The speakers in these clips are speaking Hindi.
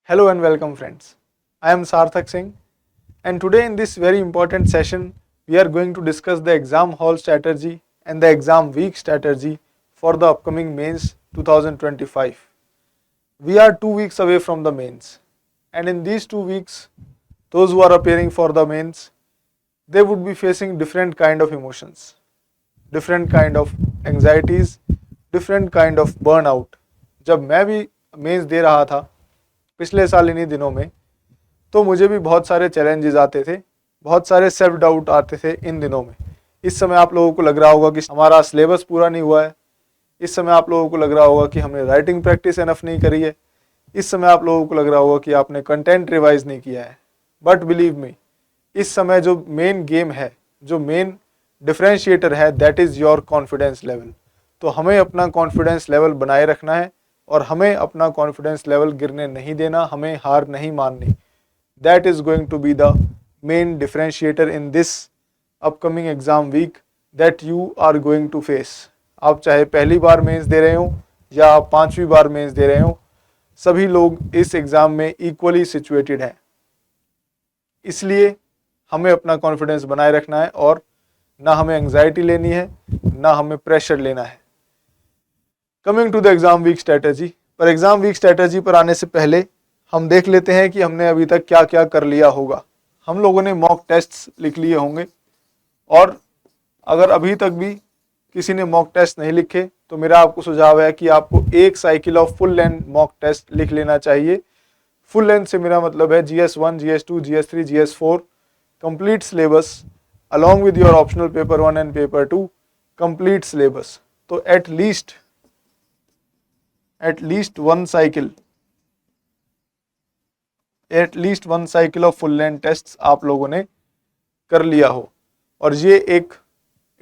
Hello and welcome friends. I am Sarthak Singh and today in this very important session we are going to discuss the exam hall strategy and the exam week strategy for the upcoming mains 2025. We are 2 weeks away from the mains and in these 2 weeks those who are appearing for the mains they would be facing different kind of emotions, different kind of anxieties, different kind of burnout. जब मैं भी मेंस दे रहा था पिछले साल इन्हीं दिनों में तो मुझे भी बहुत सारे चैलेंजेस आते थे, बहुत सारे सेल्फ डाउट आते थे इन दिनों में। इस समय आप लोगों को लग रहा होगा कि हमारा सिलेबस पूरा नहीं हुआ है, इस समय आप लोगों को लग रहा होगा कि हमने राइटिंग प्रैक्टिस एनफ नहीं करी है, इस समय आप लोगों को लग रहा होगा कि आपने कंटेंट रिवाइज नहीं किया है। बट बिलीव मी, इस समय जो मेन गेम है, जो मेन डिफरेंशिएटर है, that is your confidence level. तो हमें अपना कॉन्फिडेंस लेवल बनाए रखना है और हमें अपना कॉन्फिडेंस लेवल गिरने नहीं देना, हमें हार नहीं माननी। That is going to be the main differentiator in this upcoming exam week that you are going to face. आप चाहे पहली बार मेंस दे रहे हो या आप 5वीं बार मेंस दे रहे हो, सभी लोग इस एग्ज़ाम में इक्वली सिचुएटेड हैं। इसलिए हमें अपना कॉन्फिडेंस बनाए रखना है और ना हमें एंग्जाइटी लेनी है, ना हमें प्रेशर लेना है। Coming to the exam week strategy, पर एग्ज़ाम वीक स्ट्रैटेजी पर आने से पहले हम देख लेते हैं कि हमने अभी तक क्या क्या कर लिया होगा। हम लोगों ने मॉक टेस्ट्स लिख लिए होंगे और अगर अभी तक भी किसी ने मॉक टेस्ट नहीं लिखे तो मेरा आपको सुझाव है कि आपको एक cycle of full length mock test लिख लेना चाहिए। फुल लेंथ से मेरा मतलब है GS1, GS2, GS3, GS4 complete syllabus along with your optional paper 1 and paper 2 complete syllabus. तो at least one cycle of full length test आप लोगों ने कर लिया हो। और ये एक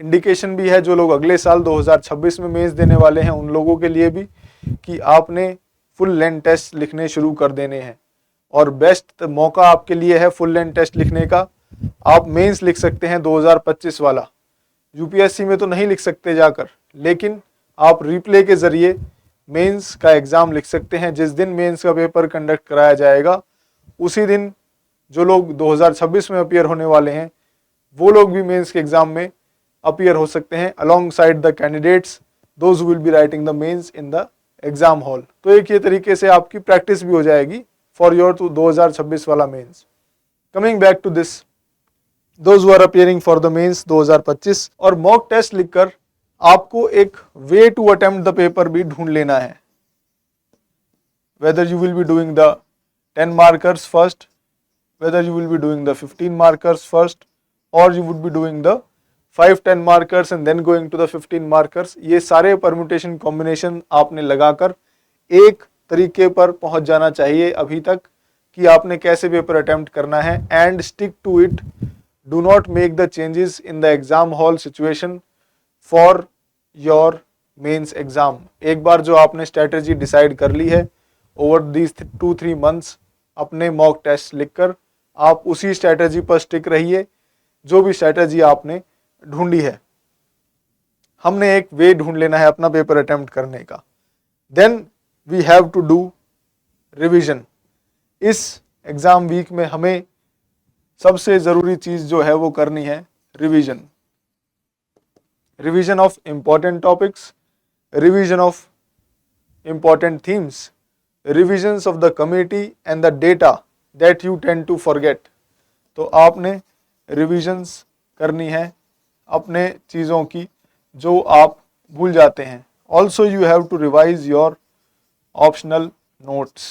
इंडिकेशन भी है जो लोग अगले साल 2026 में मेंस देने वाले हैं उन लोगों के लिए भी, कि आपने फुल लेंथ टेस्ट लिखने शुरू कर देने हैं। और बेस्ट मौका आपके लिए है फुल लेंथ टेस्ट लिखने का। आप मेंस लिख सकते हैं 2025 वाला, यूपीएससी में तो नहीं लिख सकते जाकर, लेकिन आप रिप्ले के जरिए मेंस का एग्ज़ाम लिख सकते हैं। जिस दिन मेंस का पेपर कंडक्ट कराया जाएगा उसी दिन जो लोग 2026 में अपीयर होने वाले हैं वो लोग भी मेंस के एग्ज़ाम में अपीयर हो सकते हैं alongside the candidates those who will be writing the mains in the exam hall. तो एक ये तरीके से आपकी प्रैक्टिस भी हो जाएगी फॉर योर 2026 वाला mains. Coming back to this, those who are appearing for the mains 2025, और मॉक टेस्ट लिखकर आपको एक way to attempt the paper भी ढूंढ लेना है। Whether you will be doing the 10 markers first, whether you will be doing the 15 markers first, or you would be doing the 5-10 markers and then going to the 15 markers। ये सारे परम्यूटेशन कॉम्बिनेशन आपने लगाकर एक तरीके पर पहुंच जाना चाहिए अभी तक कि आपने कैसे पेपर अटेम्प्ट करना है। And stick to it, do not make the changes in the exam hall situation for your mains exam. एक बार जो आपने स्ट्रेटेजी डिसाइड कर ली है ओवर दीज 2-3 मंथ्स, अपने मॉक टेस्ट लिखकर आप उसी स्ट्रेटेजी पर स्टिक रहिए जो भी स्ट्रेटेजी आपने ढूंढी है। हमने एक वे ढूंढ लेना है अपना पेपर अटेम्प्ट करने का। Then we have to do revision. इस एग्जाम वीक में हमें सबसे ज़रूरी चीज़ जो है वो करनी है revision. Revision of important topics, revision of important themes, revisions of the committee and the data that you tend to forget। तो आपने revisions करनी है अपने चीज़ों की जो आप भूल जाते हैं। Also you have to revise your optional notes।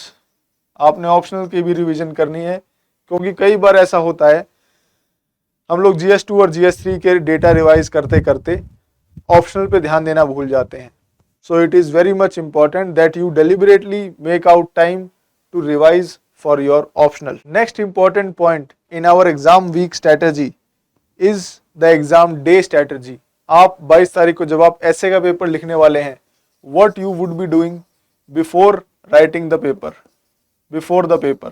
आपने ऑप्शनल की भी रिवीजन करनी है क्योंकि कई बार ऐसा होता है हम लोग GS2 और GS3 के डेटा रिवाइज करते करते ऑप्शनल पे ध्यान देना भूल जाते हैं। So it is very much important that you deliberately make out time to revise for your optional। Next important point in our exam week strategy is the exam day strategy। आप 22 तारीख को जब आप ऐसे का पेपर लिखने वाले हैं, what you would be doing before writing the paper, before the paper,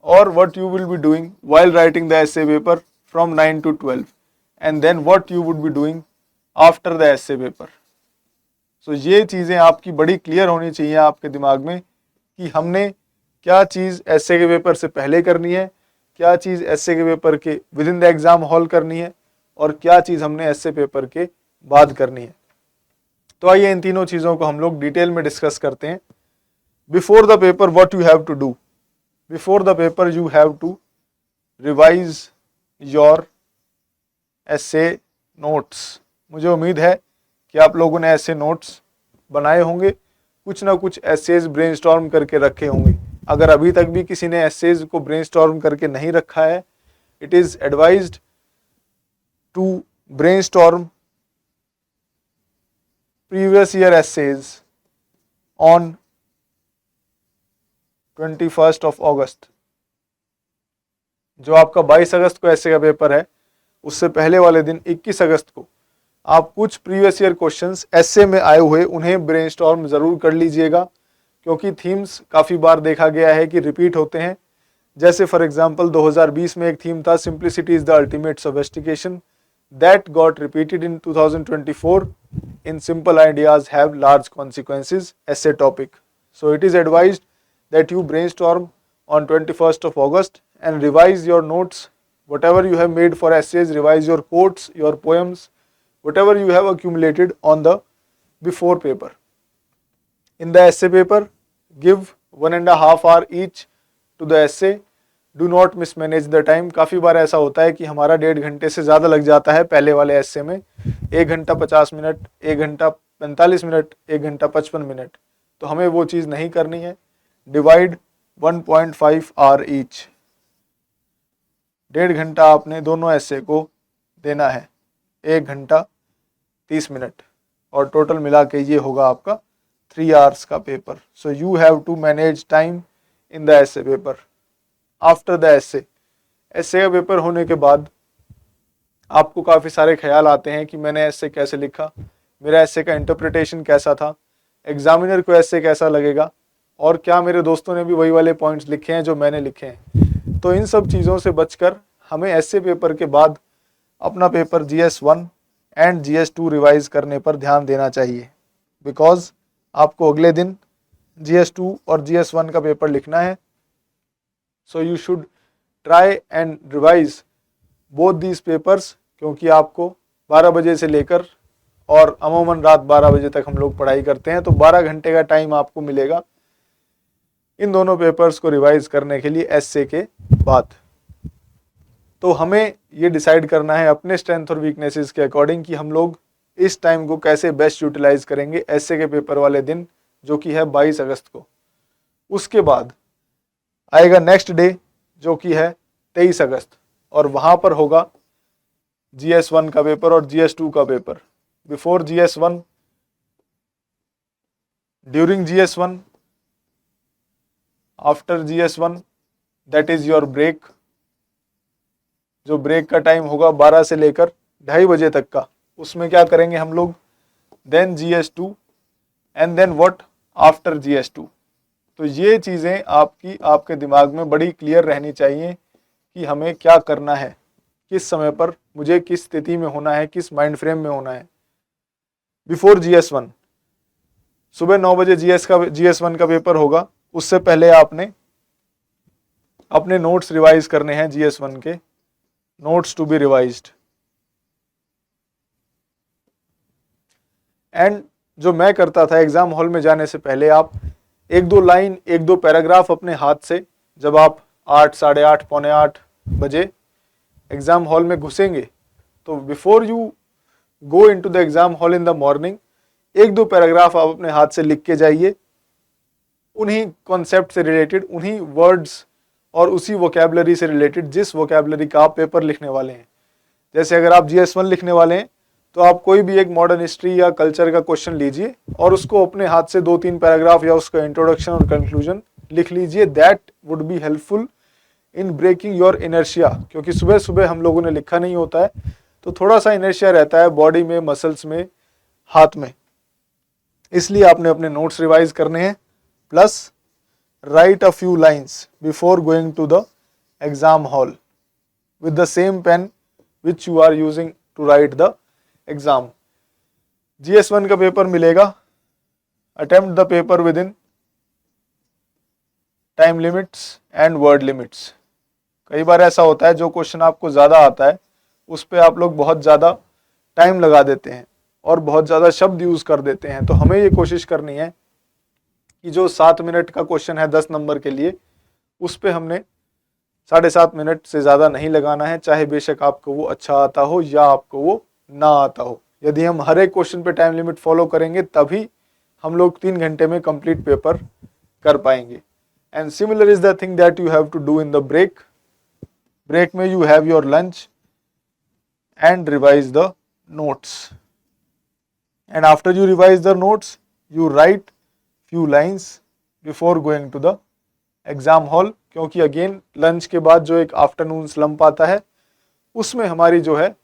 or what you will be doing while writing the essay paper from 9 to 12, and then what you would be doing after the essay paper। सो ये चीज़ें आपकी बड़ी क्लियर होनी चाहिए आपके दिमाग में कि हमने क्या चीज़ एसए के पेपर से पहले करनी है, क्या चीज़ एसए के पेपर के with in the exam hall करनी है और क्या चीज़ हमने एसए पेपर के बाद करनी है। तो आइए इन तीनों चीज़ों को हम लोग डिटेल में डिस्कस करते हैं। Before the paper what you have to do, before the paper you have to revise your essay notes. मुझे उम्मीद है कि आप लोगों ने ऐसे नोट्स बनाए होंगे, कुछ ना कुछ एसेज ब्रेनस्टॉर्म करके रखे होंगे। अगर अभी तक भी किसी ने एसेज को ब्रेनस्टॉर्म करके नहीं रखा है, it is advised to brainstorm previous year essays on 21 August. जो आपका 22 अगस्त को ऐसे का पेपर है, उससे पहले वाले दिन 21 अगस्त को आप कुछ प्रीवियस ईयर क्वेश्चंस ऐसे में आए हुए उन्हें ब्रेनस्टॉर्म जरूर कर लीजिएगा, क्योंकि थीम्स काफ़ी बार देखा गया है कि रिपीट होते हैं। जैसे फॉर एग्जांपल 2020 में एक थीम था simplicity is the ultimate sophistication, that got repeated in 2024 in simple ideas have large consequences ऐसे topic. So it is advised that you brainstorm on 21st of August and revise your notes, whatever you have made for essays, revise your quotes, your poems, whatever you have accumulated on the before paper. In the essay paper, give 1.5 hour each to the essay. Do not mismanage the time. काफ़ी बार ऐसा होता है कि हमारा 1.5 घंटे से ज़्यादा लग जाता है पहले वाले essay में, 1 घंटा 50 मिनट, 1 घंटा 45 मिनट, 1 घंटा 55 मिनट। तो हमें वो चीज़ नहीं करनी है। डिवाइड 1.5 आवर ईच, 1.5 घंटा आपने दोनों ऐसे को देना है, 1 घंटा 30 मिनट, और टोटल मिला के ये होगा आपका 3 आवर्स का paper. So you have to manage time in the essay paper. After the essay का पेपर होने के बाद आपको काफ़ी सारे ख्याल आते हैं कि मैंने ऐसे कैसे लिखा, मेरा ऐसे का इंटरप्रिटेशन कैसा था, एग्जामिनर को ऐसे कैसा लगेगा, और क्या मेरे दोस्तों ने भी वही वाले पॉइंट्स लिखे हैं जो मैंने लिखे हैं। तो इन सब चीज़ों से बचकर हमें ऐसे पेपर के बाद अपना paper GS1 and GS2 revise करने पर ध्यान देना चाहिए, बिकॉज आपको अगले दिन GS2 और GS1 का पेपर लिखना है। So you should try and revise both these papers, क्योंकि आपको 12 बजे से लेकर, और अमूमन रात 12 बजे तक हम लोग पढ़ाई करते हैं, तो 12 घंटे का टाइम आपको मिलेगा इन दोनों पेपर्स को रिवाइज करने के लिए एसए के बाद। तो हमें ये डिसाइड करना है अपने स्ट्रेंथ और वीकनेसेस के अकॉर्डिंग कि हम लोग इस टाइम को कैसे बेस्ट यूटिलाइज करेंगे एसए के पेपर वाले दिन, जो कि है 22 अगस्त को। उसके बाद आएगा नेक्स्ट डे जो कि है 23 अगस्त, और वहाँ पर होगा GS1 का पेपर और GS2 का paper. Before GS1, during GS1, after GS1, that is your break. जो ब्रेक का टाइम होगा 12 से लेकर 2:30 बजे तक का, उसमें क्या करेंगे हम लोग, then GS2 and then what after GS2। तो ये चीज़ें आपके दिमाग में बड़ी क्लियर रहनी चाहिए कि हमें क्या करना है, किस समय पर मुझे किस स्थिति में होना है, किस माइंड फ्रेम में होना है। बिफोर GS1, सुबह 9 बजे GS1 का पेपर होगा, उससे पहले आपने अपने नोट्स रिवाइज करने हैं, GS1 के notes to be revised. And जो मैं करता था एग्जाम हॉल में जाने से पहले, आप 1-2 लाइन, 1-2 पैराग्राफ अपने हाथ से, जब आप 8, 8:30, पौने 8 बजे एग्जाम हॉल में घुसेंगे, तो before you go into the exam hall in the morning, 1-2 paragraph आप अपने हाथ से लिख के जाइए, उन्हीं कॉन्सेप्ट से रिलेटेड, उन्हीं वर्ड्स और उसी वोकैबुलरी से रिलेटेड जिस वोकैबुलरी का आप पेपर लिखने वाले हैं। जैसे अगर आप GS1 लिखने वाले हैं, तो आप कोई भी एक मॉडर्न हिस्ट्री या कल्चर का क्वेश्चन लीजिए और उसको अपने हाथ से 2-3 पैराग्राफ या उसका इंट्रोडक्शन और कंक्लूजन लिख लीजिए। That would be helpful in breaking your inertia, क्योंकि सुबह सुबह हम लोगों ने लिखा नहीं होता है, तो थोड़ा सा इनर्शिया रहता है बॉडी में, मसल्स में, हाथ में। इसलिए आपने अपने नोट्स रिवाइज करने हैं, plus write a few lines before going to the exam hall with the same pen which you are using to write the exam. GS1 का पेपर मिलेगा, attempt the paper within time limits and word limits. कई बार ऐसा होता है जो क्वेश्चन आपको ज़्यादा आता है उस पर आप लोग बहुत ज़्यादा टाइम लगा देते हैं और बहुत ज़्यादा शब्द यूज़ कर देते हैं। तो हमें ये कोशिश करनी है कि जो 7 मिनट का क्वेश्चन है 10 नंबर के लिए, उस पर हमने 7.5 मिनट से ज़्यादा नहीं लगाना है, चाहे बेशक आपको वो अच्छा आता हो या आपको वो ना आता हो। यदि हम हर एक क्वेश्चन पे टाइम लिमिट फॉलो करेंगे तभी हम लोग 3 घंटे में कंप्लीट पेपर कर पाएंगे। And similar is the thing that you have to do in the break. Break में you have your lunch and revise the notes, and after you revise the notes you write few lines before going to the exam hall. क्योंकि अगेन लंच के बाद जो एक आफ्टरनून स्लम्प आता है उसमें हमारी जो है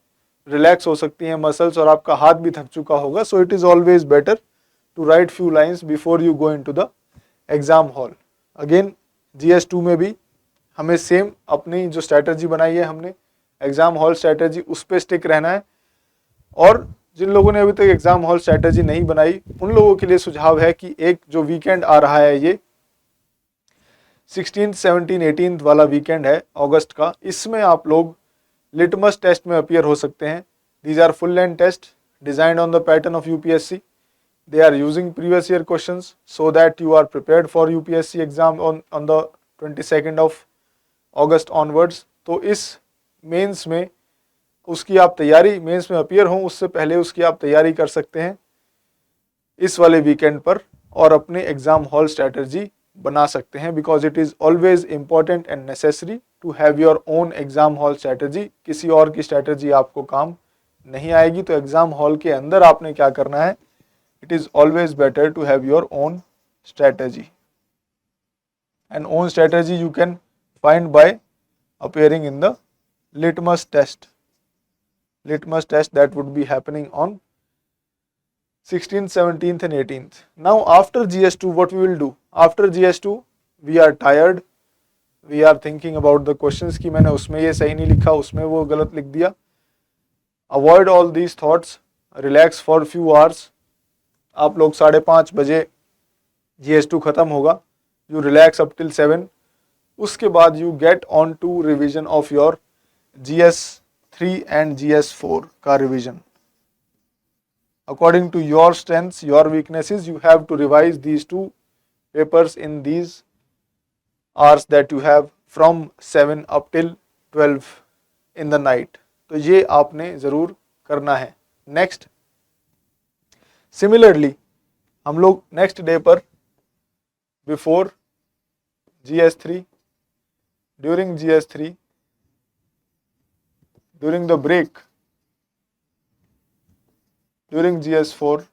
रिलैक्स हो सकती है मसल्स और आपका हाथ भी थक चुका होगा। So it is always better to write few lines before you go into the exam hall. Again GS2 में भी हमें सेम अपनी जो स्ट्रैटेजी बनाई है हमने एग्जाम हॉल स्ट्रैटेजी, उस पर स्टिक रहना है। और जिन लोगों ने अभी तक एग्जाम हॉल स्ट्रैटेजी नहीं बनाई उन लोगों के लिए सुझाव है कि एक जो वीकेंड आ रहा है ये 16, 17, 18 वाला वीकेंड है अगस्त का, इसमें आप लोग लिटमस टेस्ट में अपीयर हो सकते हैं। These are full length test designed on the pattern of UPSC। They are using previous year questions so that you are prepared for UPSC exam on the 22 of August onwards. तो इस मेंस में उसकी आप तैयारी, मेंस में अपीयर हों उससे पहले उसकी आप तैयारी कर सकते हैं इस वाले वीकेंड पर और अपने एग्जाम हॉल स्ट्रैटेजी बना सकते हैं। Because it is always important and necessary to have your own exam hall strategy. किसी और की स्ट्रैटेजी आपको काम नहीं आएगी। तो एग्जाम हॉल के अंदर आपने क्या करना है, it is always better to have your own strategy. And own strategy you can find by appearing in the litmus test that would be happening on 16th, 17th and 18th. Now after GS2 what we will do? After GS2 we are tired, we are thinking about the questions कि मैंने उसमें ये सही नहीं लिखा, उसमें वो गलत लिख दिया। Avoid all these thoughts, relax for few hours। आप लोग 5:30 बजे GS2 खत्म होगा, you relax up till 7। उसके बाद you get on to revision of your GS3 and GS4 का revision. According to your strengths your weaknesses you have to revise these two papers in these hours that you have from 7 up till 12 in the night. तो ये आपने ज़रूर करना है। नेक्स्ट सिमिलरली हम लोग नेक्स्ट डे पर before GS3, during GS3, during the break, during GS4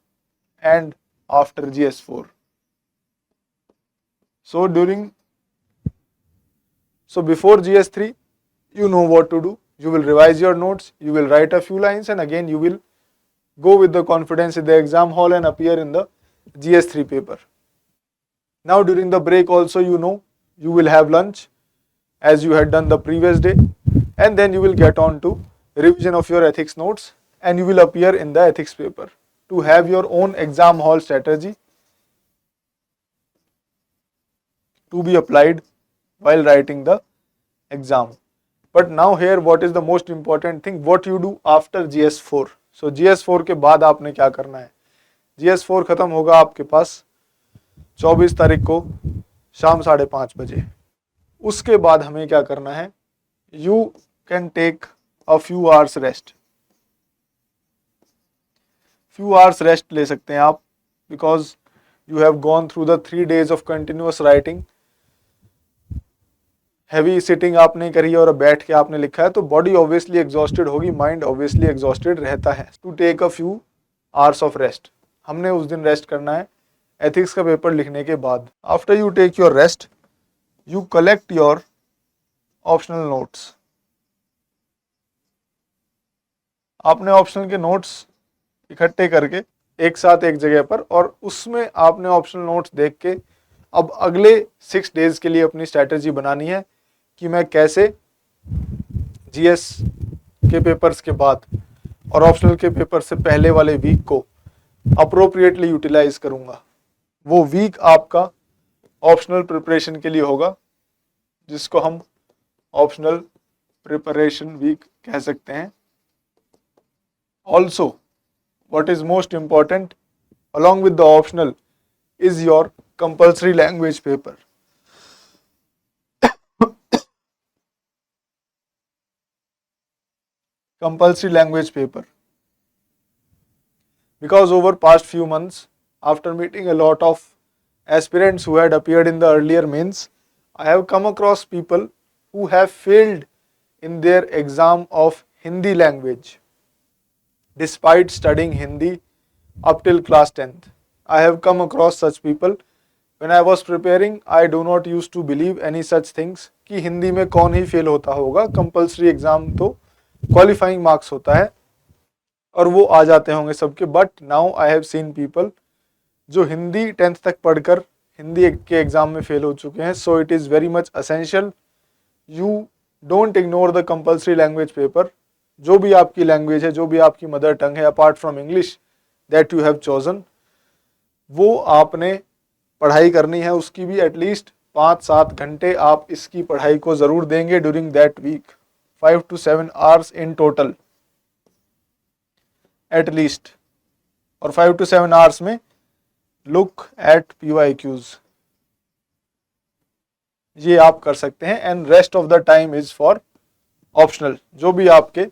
and after GS4. So before GS3 you know what to do. You will revise your notes, you will write a few lines and again you will go with the confidence in the exam hall and appear in the GS3 paper. Now during the break also you know you will have lunch as you had done the previous day and then you will get on to revision of your ethics notes and you will appear in the ethics paper to have your own exam hall strategy to be applied while writing the exam. But now here what is the most important thing, what you do after GS4. So GS4 के बाद आपने क्या करना है, GS4 खत्म होगा आपके पास 24 तारीख को शाम 5:30 बजे। उसके बाद हमें क्या करना है, you can take a few hours rest. Few hours rest ले सकते हैं आप because you have gone through the 3 days of continuous writing. Heavy sitting आपने करी है और बैठ के आपने लिखा है तो बॉडी ऑब्वियसली एग्जॉस्टेड होगी, माइंड ऑब्वियसली एग्जॉस्टेड रहता है। To take a few hours of rest, हमने उस दिन रेस्ट करना है एथिक्स का पेपर लिखने के बाद। After you take your rest you collect your optional notes। आपने ऑप्शनल के नोट्स इकट्ठे करके एक साथ एक जगह पर और उसमें आपने ऑप्शनल नोट्स देख के अब अगले 6 days के लिए अपनी स्ट्रैटेजी बनानी है कि मैं कैसे GS के पेपर्स के बाद और ऑप्शनल के पेपर से पहले वाले वीक को अप्रोप्रिएटली यूटिलाइज करूंगा। वो वीक आपका ऑप्शनल प्रिपरेशन के लिए होगा, जिसको हम ऑप्शनल प्रिपरेशन वीक कह सकते हैं। Also what is most important along with the optional is your compulsory language paper. Compulsory language paper, because over past few months, after meeting a lot of aspirants who had appeared in the earlier mains, I have come across people who have failed in their exam of Hindi language despite studying Hindi up till class 10th. I have come across such people. When I was preparing, I do not used to believe any such things कि हिंदी में कौन ही फेल होता होगा, कंपल्सरी एग्जाम तो क्वालिफाइंग मार्क्स होता है और वो आ जाते होंगे सबके। But now I have seen people जो हिंदी 10th तक पढ़कर हिंदी के एग्जाम में फेल हो चुके हैं। So it is very much essential you don't ignore the compulsory language paper. जो भी आपकी लैंग्वेज है, जो भी आपकी मदर टंग है apart from English that you have chosen, वो आपने पढ़ाई करनी है। उसकी भी एटलीस्ट 5-7 घंटे आप इसकी पढ़ाई को ज़रूर देंगे during that week, 5 to 7 hours in total at least. और 5 to 7 hours में लुक एट PYQs, ये आप कर सकते हैं। And rest of the time is for optional. जो भी आपके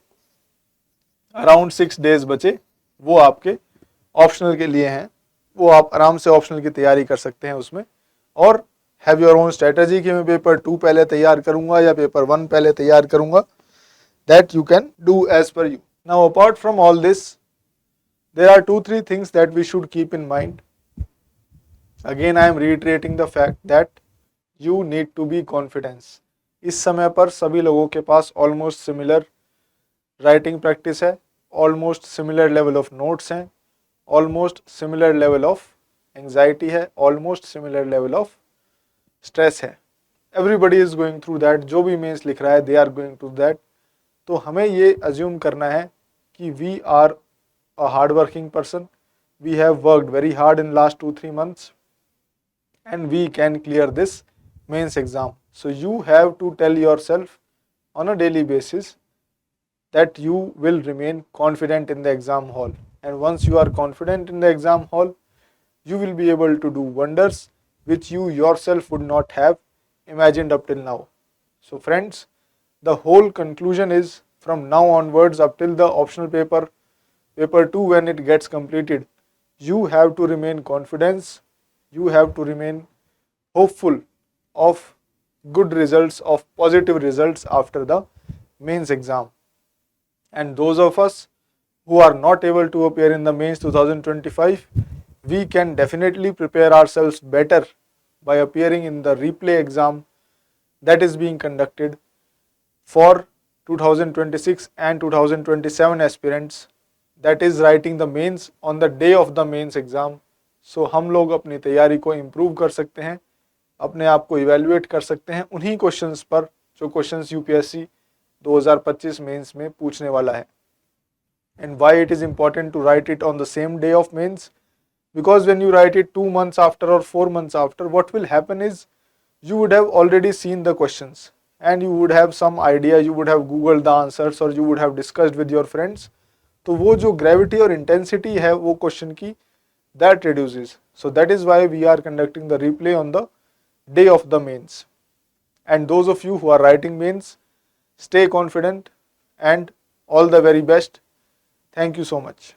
अराउंड 6 days बचे वो आपके ऑप्शनल के लिए हैं, वो आप आराम से ऑप्शनल की तैयारी कर सकते हैं उसमें। और हैव योर ओन स्ट्रेटजी कि मैं पेपर 2 पहले तैयार करूंगा या पेपर 1 पहले तैयार करूंगा, that you can do as per you. Now apart from all this, there are 2-3 things that we should keep in mind. Again I am reiterating the fact that you need to be confidence. इस समय पर सभी लोगों के पास ऑलमोस्ट सिमिलर राइटिंग प्रैक्टिस है, almost similar level of notes हैं, almost similar level of anxiety है, almost similar level of stress है। Everybody is going through that. जो भी मेंस लिख रहा है they are going through that. तो हमें ये अज्यूम करना है कि we are a hard working person, we have worked very hard in last 2-3 months and we can clear this mains exam. So you have to tell yourself on a daily basis that you will remain confident in the exam hall, and once you are confident in the exam hall, you will be able to do wonders which you yourself would not have imagined up till now. So friends, the whole conclusion is from now onwards up till the optional paper 2 when it gets completed, you have to remain confident, you have to remain hopeful of good results, of positive results after the mains exam. And those of us who are not able to appear in the mains 2025, we can definitely prepare ourselves better by appearing in the replay exam that is being conducted for 2026 and 2027 aspirants, that is writing the mains on the day of the mains exam. So हम लोग अपनी तैयारी को इम्प्रूव कर सकते हैं, अपने आप को इवेल्युएट कर सकते हैं उन्हीं क्वेश्चंस पर जो क्वेश्चंस यूपीएससी 2025 मेंस में पूछने वाला है। And why it is important to write it on the same day of mains? Because when you write it 2 months after और 4 months after, what will happen is you would have already seen the questions and you would have some idea, you would have googled the answers or you would have discussed with your friends. तो वो जो gravity और intensity है वो question की, that reduces. So that is why we are conducting the replay on the day of the mains. And those of you who are writing mains, stay confident and all the very best. Thank you so much.